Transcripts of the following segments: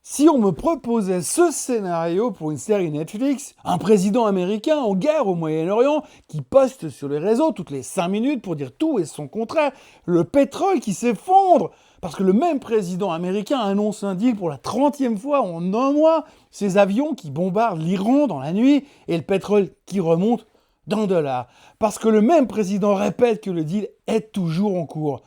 Si on me proposait ce scénario pour une série Netflix, un président américain en guerre au Moyen-Orient qui poste sur les réseaux toutes les 5 minutes pour dire tout et son contraire, le pétrole qui s'effondre, parce que le même président américain annonce un deal pour la 30e fois en un mois, ces avions qui bombardent l'Iran dans la nuit et le pétrole qui remonte d'1 $, parce que le même président répète que le deal est toujours en cours.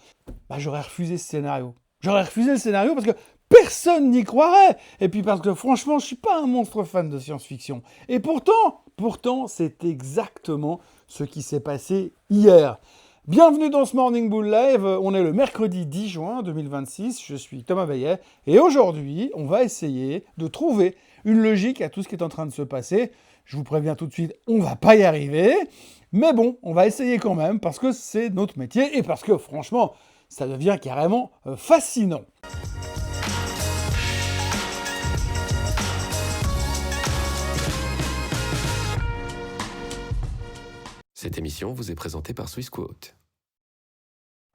J'aurais refusé ce scénario. J'aurais refusé le scénario parce que personne n'y croirait. Et puis parce que franchement, je suis pas un monstre fan de science-fiction. Et pourtant, c'est exactement ce qui s'est passé hier. Bienvenue dans ce Morning Bull Live. On est le mercredi 10 juin 2026. Je suis Thomas Veillet. Et aujourd'hui, on va essayer de trouver une logique à tout ce qui est en train de se passer. Je vous préviens tout de suite, on va pas y arriver. Mais bon, on va essayer quand même parce que c'est notre métier et parce que franchement, ça devient carrément fascinant. Cette émission vous est présentée par Swissquote.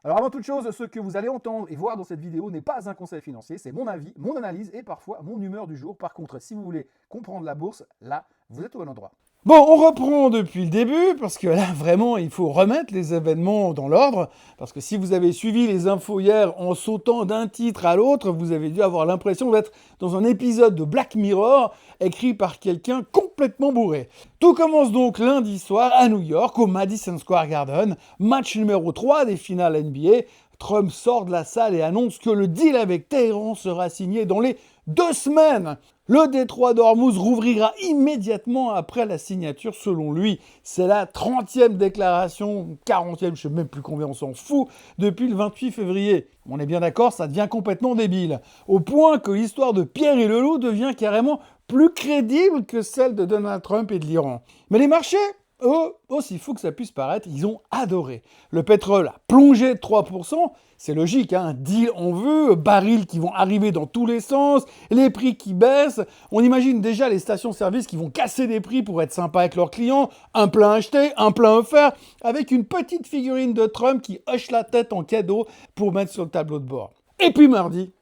Alors avant toute chose, ce que vous allez entendre et voir dans cette vidéo n'est pas un conseil financier, c'est mon avis, mon analyse et parfois mon humeur du jour. Par contre, si vous voulez comprendre la bourse, là, vous êtes au bon endroit. Bon, on reprend depuis le début, parce que là, vraiment, il faut remettre les événements dans l'ordre, parce que si vous avez suivi les infos hier en sautant d'un titre à l'autre, vous avez dû avoir l'impression d'être dans un épisode de Black Mirror, écrit par quelqu'un complètement bourré. Tout commence donc lundi soir à New York, au Madison Square Garden, match numéro 3 des finales NBA. Trump sort de la salle et annonce que le deal avec Téhéran sera signé dans les 2 semaines. Le détroit d'Ormuz rouvrira immédiatement après la signature selon lui. C'est la 30e déclaration, 40e, je ne sais même plus combien, on s'en fout, depuis le 28 février. On est bien d'accord, ça devient complètement débile. Au point que l'histoire de Pierre et le loup devient carrément plus crédible que celle de Donald Trump et de l'Iran. Mais les marchés, eux, aussi fou que ça puisse paraître, ils ont adoré. Le pétrole a plongé de 3%, c'est logique, hein, deal en vue, barils qui vont arriver dans tous les sens, les prix qui baissent. On imagine déjà les stations-service qui vont casser des prix pour être sympas avec leurs clients, un plein acheté, un plein offert, avec une petite figurine de Trump qui hoche la tête en cadeau pour mettre sur le tableau de bord. Et puis mardi,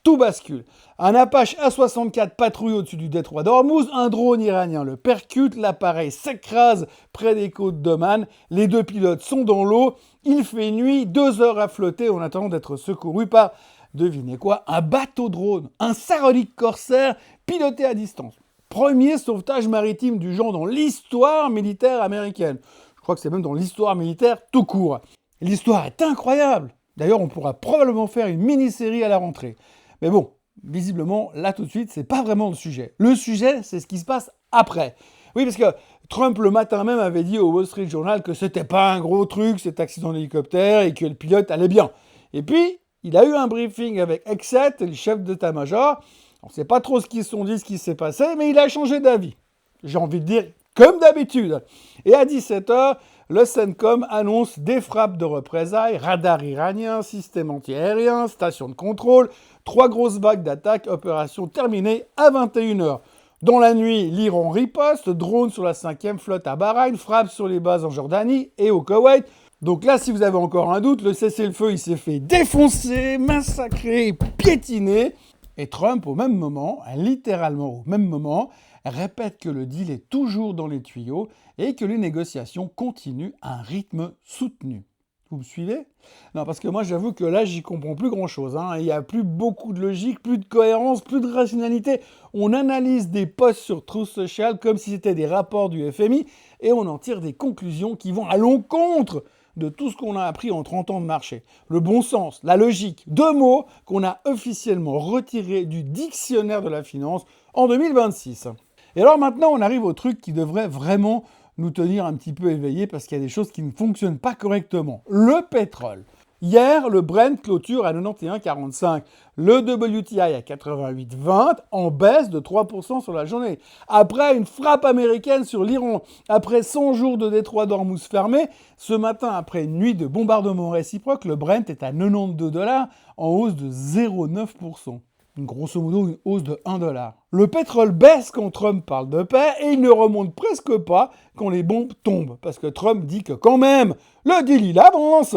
tout bascule. Un Apache A-64 patrouille au-dessus du détroit d'Ormuz, un drone iranien le percute, l'appareil s'écrase près des côtes d'Oman, les 2 pilotes sont dans l'eau, il fait nuit, 2 heures à flotter en attendant d'être secouru par, devinez quoi, un bateau drone, un Sarolik Corsair piloté à distance. Premier sauvetage maritime du genre dans l'histoire militaire américaine. Je crois que c'est même dans l'histoire militaire tout court. L'histoire est incroyable. D'ailleurs, on pourra probablement faire une mini-série à la rentrée. Mais bon, visiblement, là tout de suite, c'est pas vraiment le sujet. Le sujet, c'est ce qui se passe après. Oui, parce que Trump, le matin même, avait dit au Wall Street Journal que c'était pas un gros truc, cet accident d'hélicoptère, et que le pilote allait bien. Et puis, il a eu un briefing avec Exet, le chef d'état-major. On ne sait pas trop ce qu'ils se sont dit, ce qui s'est passé, mais il a changé d'avis. J'ai envie de dire, comme d'habitude. Et à 17h, le CENTCOM annonce des frappes de représailles, radar iranien, système antiaérien, station de contrôle, 3 grosses vagues d'attaque, opération terminée à 21h. Dans la nuit, l'Iran riposte, drone sur la 5e flotte à Bahreïn, frappe sur les bases en Jordanie et au Koweït. Donc là, si vous avez encore un doute, le cessez-le-feu, il s'est fait défoncer, massacrer, piétiner. Et Trump, au même moment, littéralement au même moment, répète que le deal est toujours dans les tuyaux et que les négociations continuent à un rythme soutenu. Vous me suivez ? Non, parce que moi, j'avoue que là, j'y comprends plus grand-chose. Il n'y a plus beaucoup de logique, plus de cohérence, plus de rationalité. On analyse des posts sur Truth Social comme si c'était des rapports du FMI et on en tire des conclusions qui vont à l'encontre de tout ce qu'on a appris en 30 ans de marché. Le bon sens, la logique, 2 mots qu'on a officiellement retirés du dictionnaire de la finance en 2026. Et alors maintenant, on arrive au truc qui devrait vraiment nous tenir un petit peu éveillés parce qu'il y a des choses qui ne fonctionnent pas correctement. Le pétrole. Hier, le Brent clôture à 91,45. Le WTI à 88,20 en baisse de 3% sur la journée. Après une frappe américaine sur l'Iran, après 100 jours de détroit d'Ormuz fermé, ce matin, après une nuit de bombardement réciproque, le Brent est à 92 $ en hausse de 0,9%. Grosso modo, une hausse de 1 $. Le pétrole baisse quand Trump parle de paix et il ne remonte presque pas quand les bombes tombent, parce que Trump dit que quand même, le deal il avance.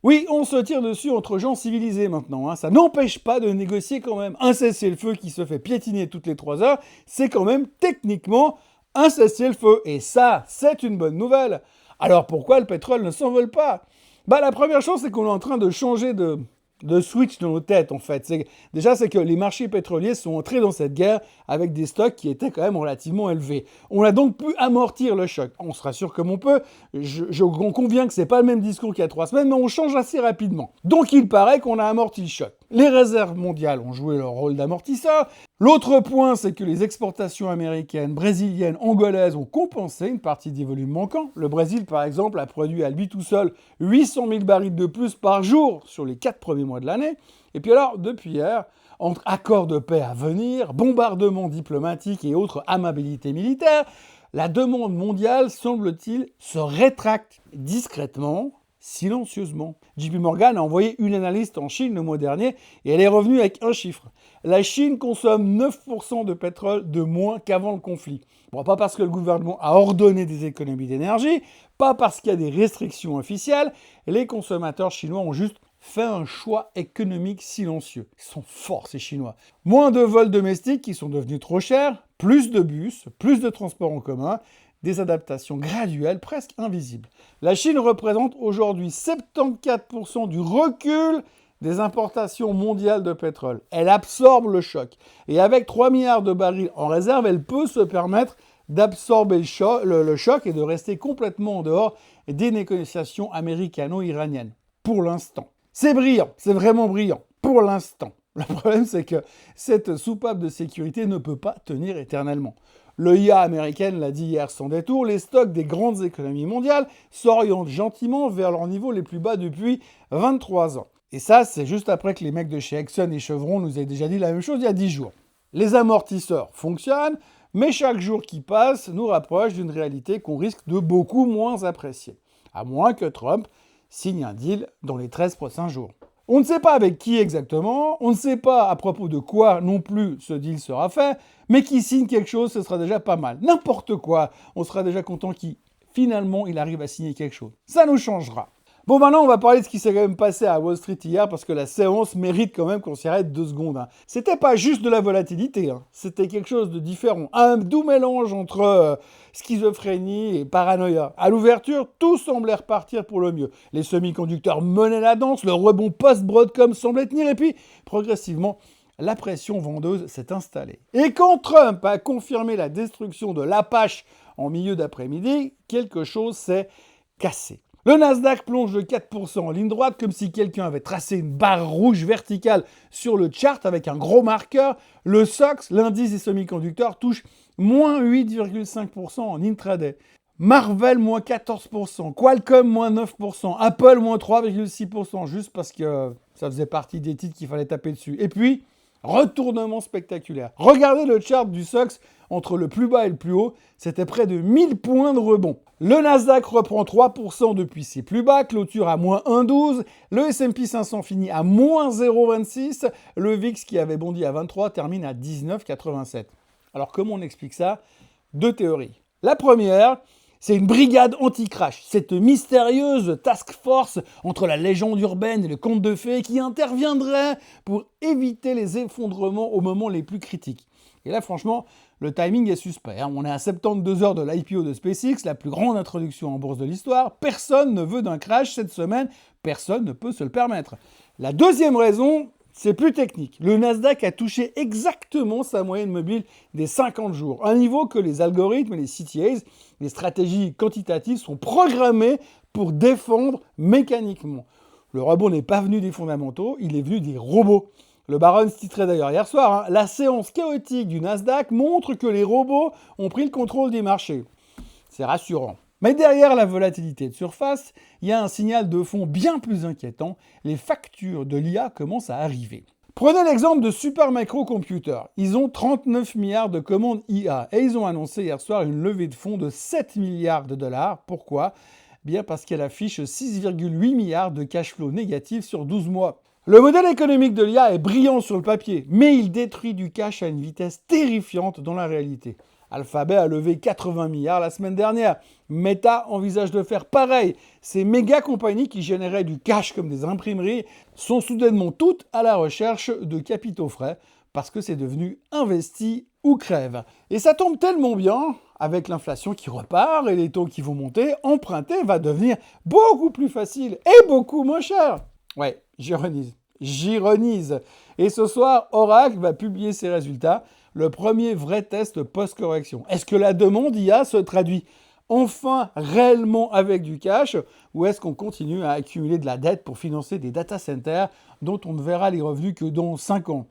Oui, on se tire dessus entre gens civilisés maintenant, hein. Ça n'empêche pas de négocier quand même. Un cessez-le-feu qui se fait piétiner toutes les 3 heures, c'est quand même techniquement un cessez-le-feu. Et ça, c'est une bonne nouvelle. Alors pourquoi le pétrole ne s'envole pas ? La première chose, c'est qu'on est en train de changer de switch dans nos têtes, en fait. C'est que les marchés pétroliers sont entrés dans cette guerre avec des stocks qui étaient quand même relativement élevés. On a donc pu amortir le choc. On se rassure comme on peut. On convient que c'est pas le même discours qu'il y a 3 semaines, mais on change assez rapidement. Donc il paraît qu'on a amorti le choc. Les réserves mondiales ont joué leur rôle d'amortisseur. L'autre point, c'est que les exportations américaines, brésiliennes, angolaises ont compensé une partie des volumes manquants. Le Brésil, par exemple, a produit à lui tout seul 800 000 barils de plus par jour sur les 4 premiers mois de l'année. Et puis alors, depuis hier, entre accords de paix à venir, bombardements diplomatiques et autres amabilités militaires, la demande mondiale, semble-t-il, se rétracte discrètement, silencieusement. JP Morgan a envoyé une analyste en Chine le mois dernier et elle est revenue avec un chiffre. La Chine consomme 9% de pétrole de moins qu'avant le conflit. Bon, pas parce que le gouvernement a ordonné des économies d'énergie, pas parce qu'il y a des restrictions officielles, les consommateurs chinois ont juste fait un choix économique silencieux. Ils sont forts ces Chinois. Moins de vols domestiques qui sont devenus trop chers, plus de bus, plus de transports en commun, des adaptations graduelles presque invisibles. La Chine représente aujourd'hui 74% du recul des importations mondiales de pétrole. Elle absorbe le choc. Et avec 3 milliards de barils en réserve, elle peut se permettre d'absorber le choc et de rester complètement en dehors des négociations américano-iraniennes. Pour l'instant. C'est brillant, c'est vraiment brillant. Pour l'instant. Le problème, c'est que cette soupape de sécurité ne peut pas tenir éternellement. L'EIA américaine l'a dit hier sans détour, les stocks des grandes économies mondiales s'orientent gentiment vers leurs niveaux les plus bas depuis 23 ans. Et ça, c'est juste après que les mecs de chez Exxon et Chevron nous aient déjà dit la même chose il y a 10 jours. Les amortisseurs fonctionnent, mais chaque jour qui passe nous rapproche d'une réalité qu'on risque de beaucoup moins apprécier. À moins que Trump signe un deal dans les 13 prochains jours. On ne sait pas avec qui exactement, on ne sait pas à propos de quoi non plus ce deal sera fait, mais qu'il signe quelque chose, ce sera déjà pas mal. N'importe quoi, on sera déjà content qu'il, finalement, il arrive à signer quelque chose. Ça nous changera. Bon, maintenant, on va parler de ce qui s'est quand même passé à Wall Street hier, parce que la séance mérite quand même qu'on s'y arrête 2 secondes. Hein. C'était pas juste de la volatilité, hein. C'était quelque chose de différent. Un doux mélange entre schizophrénie et paranoïa. À l'ouverture, tout semblait repartir pour le mieux. Les semi-conducteurs menaient la danse, le rebond post-Broadcom semblait tenir, et puis, progressivement, la pression vendeuse s'est installée. Et quand Trump a confirmé la destruction de l'Apache en milieu d'après-midi, quelque chose s'est cassé. Le Nasdaq plonge de 4% en ligne droite comme si quelqu'un avait tracé une barre rouge verticale sur le chart avec un gros marqueur. Le SOX, l'indice des semi-conducteurs, touche moins 8,5% en intraday. Marvell, moins 14%. Qualcomm, moins 9%. Apple, moins 3,6%, juste parce que ça faisait partie des titres qu'il fallait taper dessus. Et puis, retournement spectaculaire. Regardez le chart du SOX entre le plus bas et le plus haut, c'était près de 1000 points de rebond. Le Nasdaq reprend 3% depuis ses plus bas, clôture à moins 1,12, le S&P 500 finit à moins 0,26, le VIX qui avait bondi à 23 termine à 19,87. Alors comment on explique ça ? 2 théories. La première, c'est une brigade anti-crash, cette mystérieuse task force entre la légende urbaine et le conte de fées qui interviendrait pour éviter les effondrements au moment les plus critiques. Et là, franchement, le timing est suspect. On est à 72 heures de l'IPO de SpaceX, la plus grande introduction en bourse de l'histoire. Personne ne veut d'un crash cette semaine, personne ne peut se le permettre. La deuxième raison, c'est plus technique. Le Nasdaq a touché exactement sa moyenne mobile des 50 jours, un niveau que les algorithmes et les CTAs, les stratégies quantitatives, sont programmées pour défendre mécaniquement. Le rebond n'est pas venu des fondamentaux, il est venu des robots. Le Barron's titrait d'ailleurs hier soir, la séance chaotique du Nasdaq montre que les robots ont pris le contrôle des marchés. C'est rassurant. Mais derrière la volatilité de surface, il y a un signal de fond bien plus inquiétant. Les factures de l'IA commencent à arriver. Prenez l'exemple de Supermicro Computer. Ils ont 39 milliards de commandes IA et ils ont annoncé hier soir une levée de fonds de 7 milliards de dollars. Pourquoi ? Bien parce qu'elle affiche 6,8 milliards de cash flow négatif sur 12 mois. Le modèle économique de l'IA est brillant sur le papier, mais il détruit du cash à une vitesse terrifiante dans la réalité. Alphabet a levé 80 milliards la semaine dernière. Meta envisage de faire pareil. Ces méga compagnies qui généraient du cash comme des imprimeries sont soudainement toutes à la recherche de capitaux frais parce que c'est devenu investi ou crève. Et ça tombe tellement bien, avec l'inflation qui repart et les taux qui vont monter, emprunter va devenir beaucoup plus facile et beaucoup moins cher. Ouais, j'ironise. Et ce soir, Oracle va publier ses résultats, le premier vrai test post-correction. Est-ce que la demande IA se traduit enfin réellement avec du cash ou est-ce qu'on continue à accumuler de la dette pour financer des data centers dont on ne verra les revenus que dans 5 ans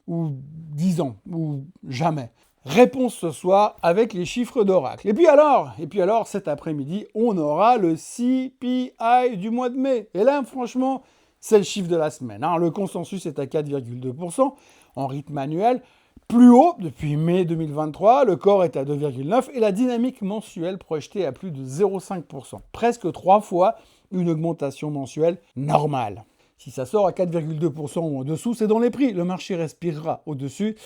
ou 10 ans ou jamais? Réponse ce soir avec les chiffres d'Oracle. Et puis alors, cet après-midi, on aura le CPI du mois de mai. Et là, franchement, c'est le chiffre de la semaine. Le consensus est à 4,2% en rythme annuel, plus haut depuis mai 2023. Le corps est à 2,9% et la dynamique mensuelle projetée à plus de 0,5%. Presque 3 fois une augmentation mensuelle normale. Si ça sort à 4,2% ou en dessous, c'est dans les prix. Le marché respirera au-dessus.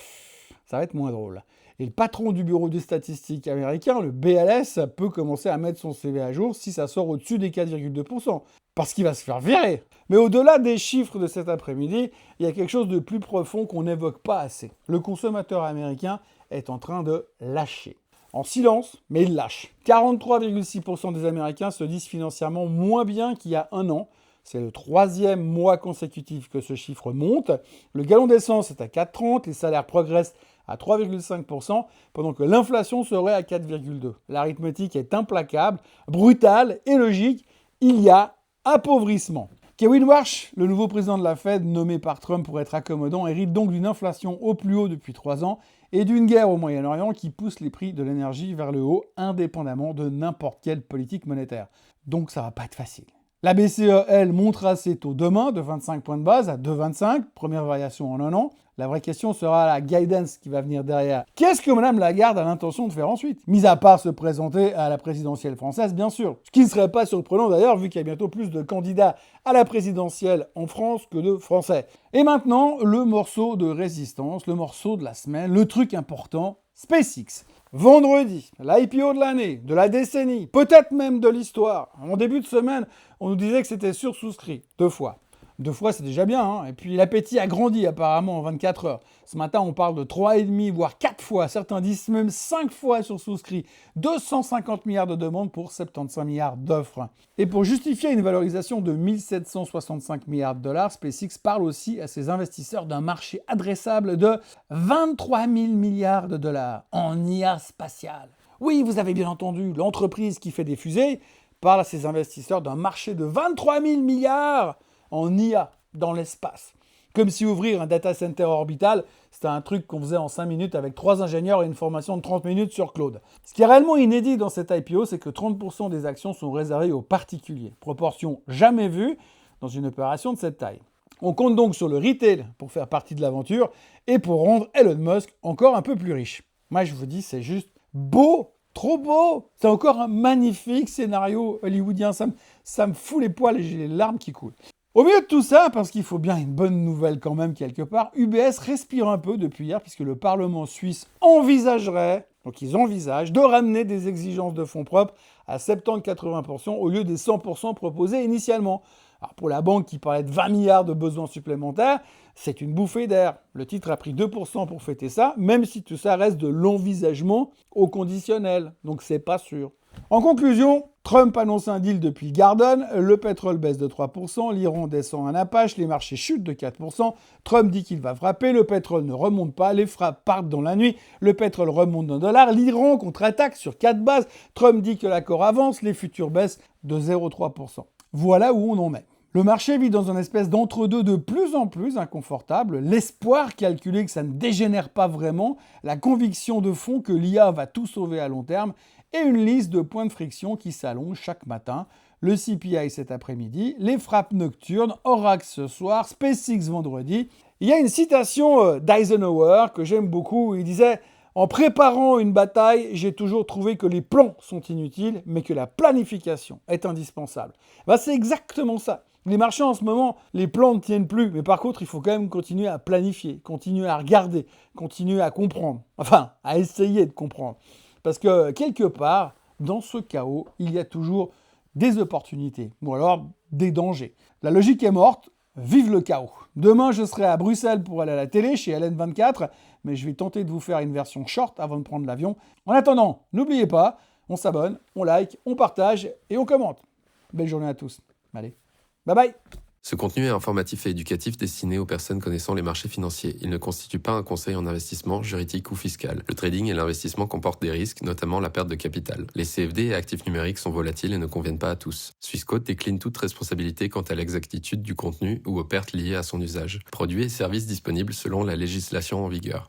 Ça va être moins drôle. Et le patron du bureau des statistiques américain, le BLS, peut commencer à mettre son CV à jour si ça sort au-dessus des 4,2%. Parce qu'il va se faire virer. Mais au-delà des chiffres de cet après-midi, il y a quelque chose de plus profond qu'on n'évoque pas assez. Le consommateur américain est en train de lâcher. En silence, mais il lâche. 43,6% des Américains se disent financièrement moins bien qu'il y a un an. C'est le 3e mois consécutif que ce chiffre monte. Le gallon d'essence est à 4,30, les salaires progressent à 3,5%, pendant que l'inflation serait à 4,2%. L'arithmétique est implacable, brutale et logique. Il y a appauvrissement. Kevin Warsh, le nouveau président de la Fed, nommé par Trump pour être accommodant, hérite donc d'une inflation au plus haut depuis 3 ans et d'une guerre au Moyen-Orient qui pousse les prix de l'énergie vers le haut, indépendamment de n'importe quelle politique monétaire. Donc ça va pas être facile. La BCE, elle, montera ses taux demain de 25 points de base à 2,25, première variation en un an. La vraie question sera la guidance qui va venir derrière. Qu'est-ce que Mme Lagarde a l'intention de faire ensuite? Mis à part se présenter à la présidentielle française, bien sûr. Ce qui ne serait pas surprenant d'ailleurs, vu qu'il y a bientôt plus de candidats à la présidentielle en France que de Français. Et maintenant, le morceau de résistance, le morceau de la semaine, le truc important, SpaceX. Vendredi, l'IPO de l'année, de la décennie, peut-être même de l'histoire. En début de semaine, on nous disait que c'était sursouscrit 2 fois. 2 fois, c'est déjà bien, Et puis l'appétit a grandi apparemment en 24 heures. Ce matin, on parle de 3,5, voire 4 fois. Certains disent même 5 fois sursouscrit. 250 milliards de demandes pour 75 milliards d'offres. Et pour justifier une valorisation de 1765 milliards de dollars, SpaceX parle aussi à ses investisseurs d'un marché adressable de 23 000 milliards de dollars en IA spatiale. Oui, vous avez bien entendu, l'entreprise qui fait des fusées parle à ses investisseurs d'un marché de 23 000 milliards en IA dans l'espace. Comme si ouvrir un data center orbital, c'était un truc qu'on faisait en 5 minutes avec 3 ingénieurs et une formation de 30 minutes sur Claude. Ce qui est réellement inédit dans cette IPO, c'est que 30% des actions sont réservées aux particuliers. Proportion jamais vue dans une opération de cette taille. On compte donc sur le retail pour faire partie de l'aventure et pour rendre Elon Musk encore un peu plus riche. Moi, je vous dis, c'est juste beau, trop beau. C'est encore un magnifique scénario hollywoodien. Ça me fout les poils et j'ai les larmes qui coulent. Au milieu de tout ça, parce qu'il faut bien une bonne nouvelle quand même quelque part, UBS respire un peu depuis hier puisque le Parlement suisse envisagerait, donc ils envisagent, de ramener des exigences de fonds propres à 70-80% au lieu des 100% proposés initialement. Alors pour la banque qui parlait de 20 milliards de besoins supplémentaires, c'est une bouffée d'air. Le titre a pris 2% pour fêter ça, même si tout ça reste de l'envisagement au conditionnel, donc c'est pas sûr. En conclusion, Trump annonce un deal depuis le Garden, le pétrole baisse de 3%, l'Iran descend un Apache, les marchés chutent de 4%, Trump dit qu'il va frapper, le pétrole ne remonte pas, les frappes partent dans la nuit, le pétrole remonte d'1$, l'Iran contre-attaque sur 4 bases, Trump dit que l'accord avance, les futurs baissent de 0,3%. Voilà où on en est. Le marché vit dans une espèce d'entre-deux de plus en plus inconfortable, l'espoir calculé que ça ne dégénère pas vraiment, la conviction de fond que l'IA va tout sauver à long terme, et une liste de points de friction qui s'allonge chaque matin. Le CPI cet après-midi, les frappes nocturnes, Oracle ce soir, SpaceX vendredi. Il y a une citation d'Eisenhower que j'aime beaucoup, il disait « En préparant une bataille, j'ai toujours trouvé que les plans sont inutiles, mais que la planification est indispensable. » C'est exactement ça. Les marchés en ce moment, les plans ne tiennent plus, mais par contre, il faut quand même continuer à planifier, continuer à regarder, continuer à comprendre, enfin, à essayer de comprendre. Parce que quelque part, dans ce chaos, il y a toujours des opportunités, ou alors des dangers. La logique est morte, vive le chaos. Demain, je serai à Bruxelles pour aller à la télé, chez LN24, mais je vais tenter de vous faire une version short avant de prendre l'avion. En attendant, n'oubliez pas, on s'abonne, on like, on partage et on commente. Belle journée à tous. Allez, bye bye. Ce contenu est informatif et éducatif destiné aux personnes connaissant les marchés financiers. Il ne constitue pas un conseil en investissement, juridique ou fiscal. Le trading et l'investissement comportent des risques, notamment la perte de capital. Les CFD et actifs numériques sont volatiles et ne conviennent pas à tous. Swissquote décline toute responsabilité quant à l'exactitude du contenu ou aux pertes liées à son usage. Produits et services disponibles selon la législation en vigueur.